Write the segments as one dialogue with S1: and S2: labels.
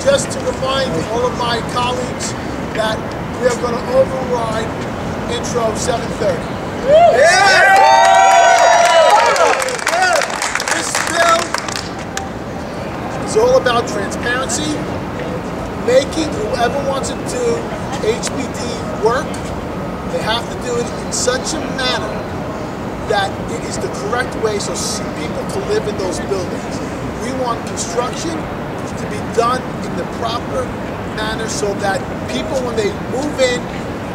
S1: just to remind all of my colleagues that we are going to override Intro 730. This bill is all about transparency, making whoever wants to do HPD work, they have to do it in such a manner that it is the correct way so people can live in those buildings. We want construction to be done in the proper manner so that people, when they move in,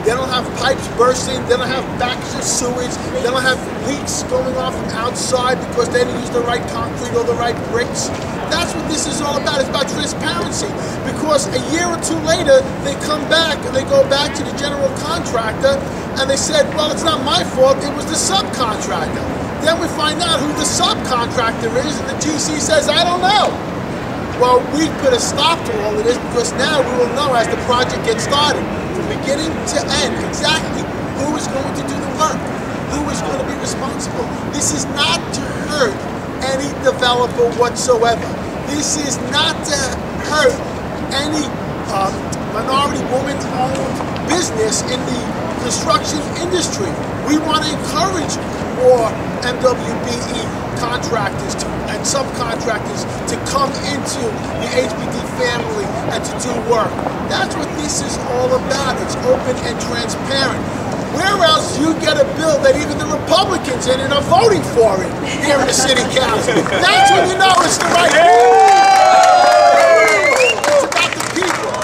S1: they don't have pipes bursting, they don't have backs of sewage, they don't have leaks going off from outside because they didn't use the right concrete or the right bricks. That's what this is all about. It's about transparency. Because a year or two later, they come back and they go back to the general contractor and they said, well, it's not my fault, it was the subcontractor. Then we find out who the subcontractor is and the GC says, I don't know. Well, we put a stop to all of this because now we will know as the project gets started, from beginning to end, exactly who is going to do the work, who is going to be responsible. This is not to hurt any developer whatsoever. This is not to hurt any minority woman-owned business in the construction industry. We want to encourage more MWBE contractors and subcontractors to come into the HPD family and to do work. That's what this is all about. It's open and transparent. Where else you get a bill that even the Republicans in it are voting for it here in the city council? That's when you know it's the right move. It's about the people.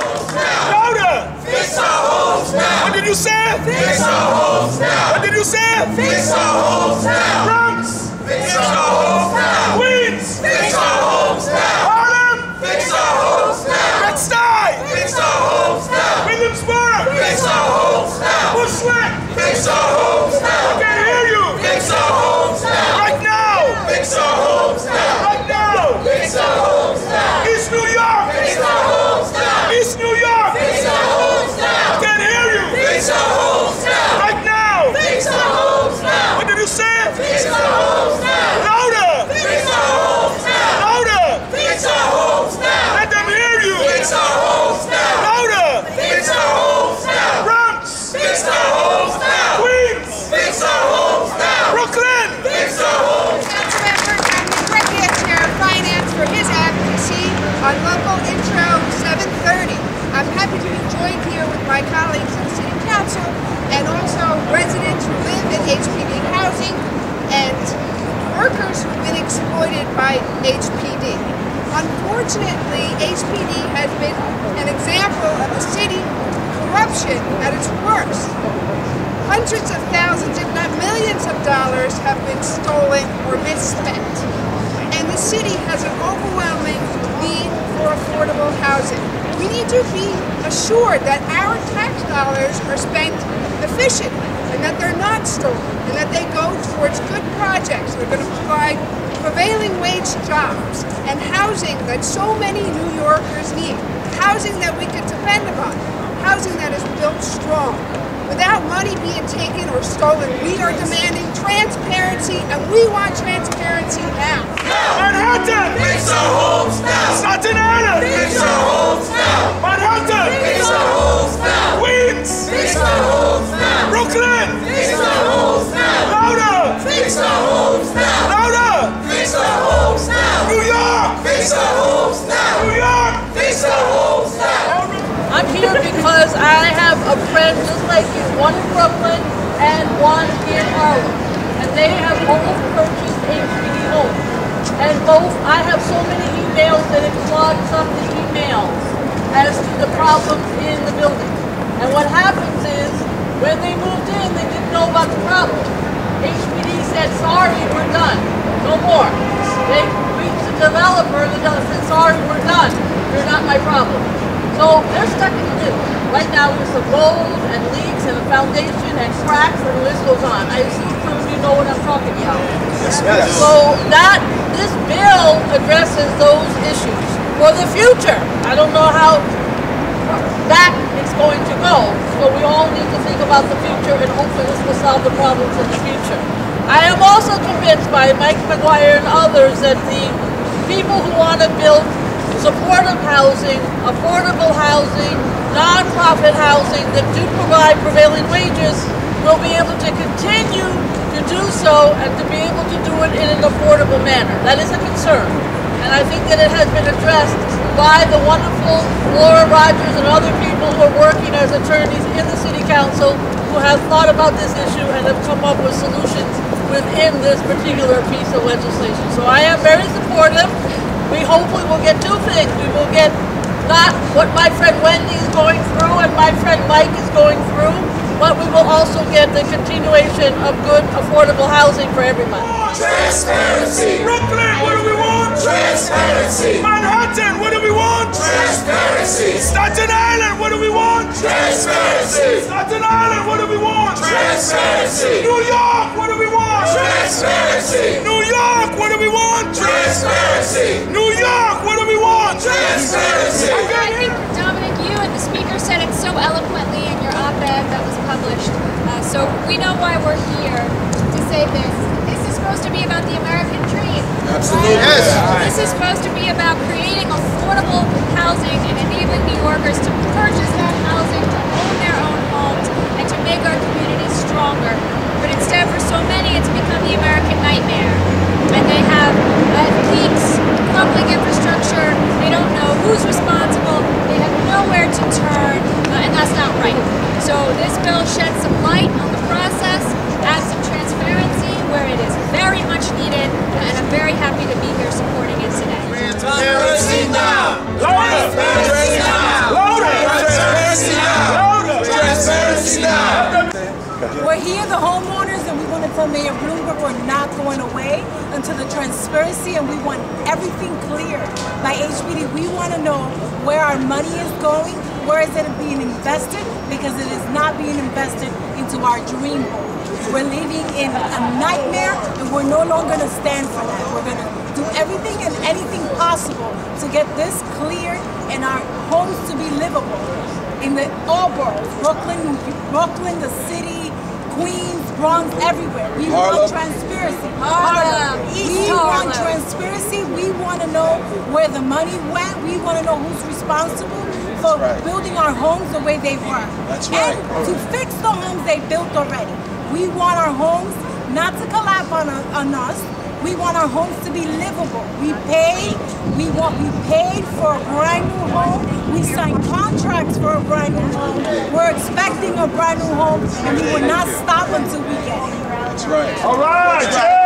S2: Voter! Fix our homes now! What did you say? Fix our homes now! What did you say? Fix our homes now! Bronx! Fix our homes now! Queens! Fix our homes now! Harlem! Fix our homes now! Bed-Stuy! Fix our homes now! Williamsburg! Fix our homes now! Bushwick! Fix our homes now! I can't hear you! Fix our homes now! Right now! Fix our homes now! Right now! Fix our homes now! East New York! Fix our homes now! East New York! Fix our homes now! I can't hear you! Fix our homes now! Right now! Fix our homes now! What did you say? Fix our homes now! Louder! Fix our homes now! Louder! Fix our homes now! Let them hear you! Fix our homes now! Louder! Fix our homes now! Bronx! Fix our homes now! Queens! Fix our homes now! Brooklyn! Fix our homes now!
S3: Councilmember Cameron Breccia, Chair of Finance, for his advocacy on Local Intro 730. I'm happy to be joined here with my colleagues in the City Council and also residents who live in HPD housing and workers who've been exploited by HPD. Unfortunately, HPD has been an example of a city corruption at its worst. Hundreds of thousands, if not millions of dollars have been stolen or misspent. And the city has an overwhelming need for affordable housing. We need to be assured that our tax dollars are spent efficiently and that they're not stolen and that they go towards good projects that are going to provide prevailing wage jobs and housing that so many New Yorkers need. Housing that we can depend upon. Housing that is built strong. Without money being taken or stolen, we are demanding transparency, and we want transparency now.
S2: Manhattan! Fix our homes now! Staten Island! Fix our homes now! Manhattan! Fix our homes now! Queens! Fix our homes now! Brooklyn! Fix our homes now! Louder! Fix our homes now! Louder! Fix our homes now! New York! Fix our homes now! New York! Fix our homes now!
S4: I'm here because I have a friend just like you, one in Brooklyn and one in Harlem. And they have both purchased HPD homes. And both, I have so many emails that it clogs up the emails as to the problems in the building. And what happens is, when they moved in, they didn't know about the problem. HPD said, sorry, we're done. No more. They reached the developer, the developer said, sorry, we're done. You're not my problem. So they're stuck in the middle. Right now there's some mold and leaks and a foundation and cracks and the list goes on. I see some of you know what I'm talking about.
S2: Yes.
S4: So this bill addresses those issues for the future. I don't know how back it's going to go. So we all need to think about the future and hopefully this will solve the problems in the future. I am also convinced by Mike McGuire and others that the people who want to build supportive housing, affordable housing, non-profit housing that do provide prevailing wages will be able to continue to do so and to be able to do it in an affordable manner. That is a concern. And I think that it has been addressed by the wonderful Laura Rogers and other people who are working as attorneys in the City Council who have thought about this issue and have come up with solutions within this particular piece of legislation. So I am very supportive. We hopefully will get two things. We will get not what my friend Wendy is going through and my friend Mike is going through, but we will also get the continuation of good, affordable housing for everyone.
S2: Transparency! Brooklyn, what do we want? Transparency! Manhattan, what do we want? Transparency! Staten Island, what do we want? Transparency! Staten Island, what do we want? Transparency! New York, what do we want? Transparency! New York, what do we want? Transparency! New York, what do we want? Transparency!
S5: I think, Dominic, you and the speaker said it so eloquently in your op-ed that was published. So we know why we're here to say this. This is supposed to be about the American dream.
S1: Absolutely.
S5: Right?
S1: Yes.
S5: This is supposed to be about creating affordable housing and enabling New Yorkers to purchase that housing, to own their own homes, and to make our communities stronger. But instead, for so many, it's become the American nightmare. And they have leaks, crumbling infrastructure, they don't know who's responsible, they have nowhere to turn, and that's not right. So this bill sheds some light on the process, adds some transparency where it is very much needed, and I'm very happy to be here supporting it today.
S2: Transparency now! Louder! Transparency now! Louder! Transparency now! Louder! Transparency now!
S6: We're here, the homeowners, and we want to tell Mayor Bloomberg we're not going away until the transparency, and we want everything clear by HPD. We want to know where our money is going, where is it being invested, because it is not being invested into our dream home. We're living in a nightmare, and we're no longer going to stand for that. We're going to do everything and anything possible to get this cleared and our homes to be livable in all boroughs, Brooklyn, the city, Queens, Bronx, everywhere. We want transparency.
S5: Harlem,
S6: We want transparency. We want to know where the money went. We want to know who's responsible for building our homes the way they were.
S1: That's right.
S6: And to fix the homes they built already. We want our homes not to collapse on us. We want our homes to be livable. We paid for a brand new home. We signed contracts for a brand new home. We're expecting a brand new home, and we will not stop until we get it.
S1: That's right.
S2: All right!